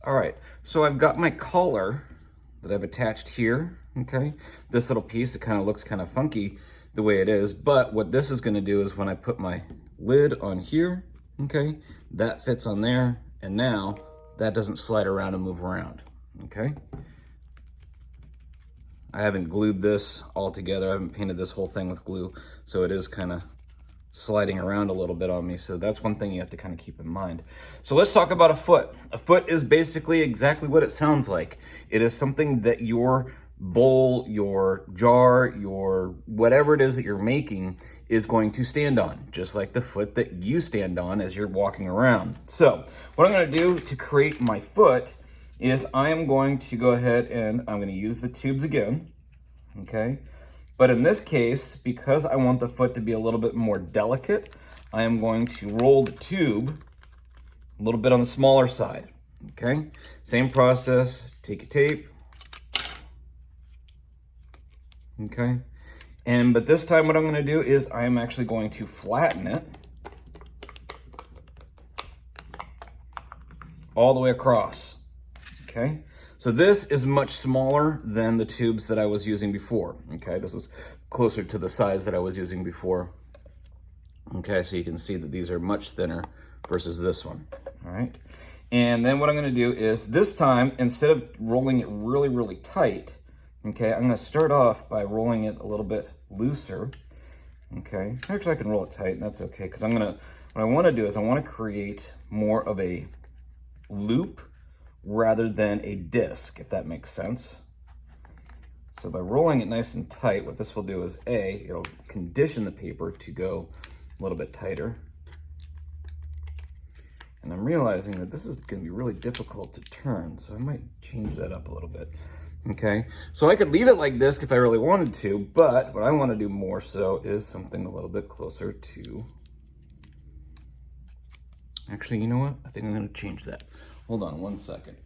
All right, so I've got my collar that I've attached here, okay? This little piece, it kind of looks kind of funky the way it is, but what this is gonna do is when I put my lid on here, okay, that fits on there, and now that doesn't slide around and move around, okay? I haven't glued this all together. I haven't painted this whole thing with glue, so it is kind of sliding around a little bit on me. So that's one thing you have to kind of keep in mind. So let's talk about a foot. A foot is basically exactly what it sounds like. It is something that your bowl, your jar, your whatever it is that you're making is going to stand on, just like the foot that you stand on as you're walking around. So what I'm going to do to create my foot is I am going to go ahead and I'm going to use the tubes again, okay? But in this case, because I want the foot to be a little bit more delicate, I am going to roll the tube a little bit on the smaller side, okay? Same process, take a tape, okay? But this time what I'm gonna do is I am actually going to flatten it all the way across, okay? So this is much smaller than the tubes that I was using before, okay? This is closer to the size that I was using before. Okay, so you can see that these are much thinner versus this one, all right? And then what I'm gonna do is this time, instead of rolling it really, really tight, okay, I'm gonna start off by rolling it a little bit looser, okay? Actually, I can roll it tight, and that's okay, because what I wanna do is I wanna create more of a loop rather than a disc, if that makes sense. So by rolling it nice and tight, what this will do is it'll condition the paper to go a little bit tighter. And I'm realizing that this is gonna be really difficult to turn, so I might change that up a little bit. Okay, so I could leave it like this if I really wanted to, but what I wanna do more so is something a little bit closer to, actually, you know what? I think I'm gonna change that. Hold on one second.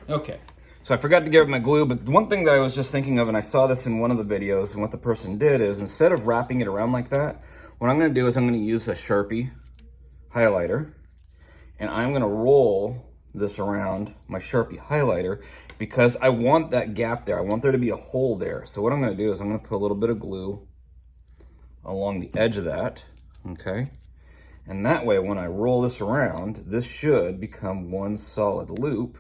Okay, so I forgot to get my glue, but one thing that I was just thinking of, and I saw this in one of the videos, and what the person did is instead of wrapping it around like that, what I'm gonna do is I'm gonna use a Sharpie highlighter, and I'm gonna roll this around my Sharpie highlighter because I want that gap there. I want there to be a hole there. So what I'm gonna do is I'm gonna put a little bit of glue along the edge of that, okay? And that way, when I roll this around, this should become one solid loop.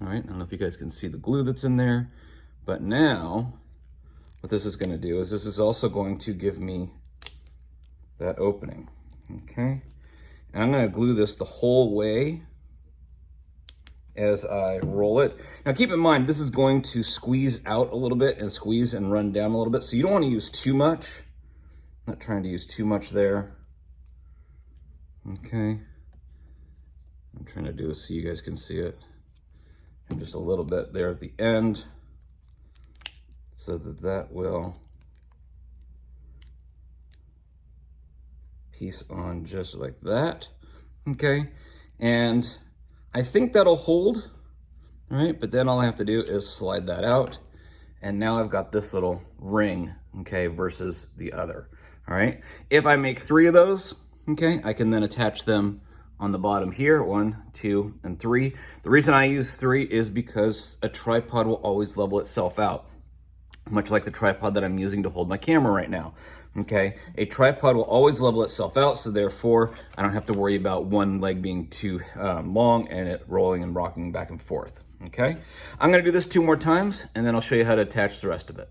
All right, I don't know if you guys can see the glue that's in there, but now what this is gonna do is this is also going to give me that opening, okay? And I'm gonna glue this the whole way as I roll it. Now keep in mind, this is going to squeeze out a little bit and squeeze and run down a little bit, so you don't wanna use too much. I'm not trying to use too much there, okay? I'm trying to do this so you guys can see it. And just a little bit there at the end so that will piece on just like that, okay? And I think that'll hold, all right? But then all I have to do is slide that out, and now I've got this little ring, okay, versus the other, all right? If I make 3 of those, okay, I can then attach them on the bottom here, 1, 2, and 3. The reason I use 3 is because a tripod will always level itself out, much like the tripod that I'm using to hold my camera right now, okay? A tripod will always level itself out, so therefore I don't have to worry about one leg being too long and it rolling and rocking back and forth, okay? I'm gonna do this 2 more times, and then I'll show you how to attach the rest of it.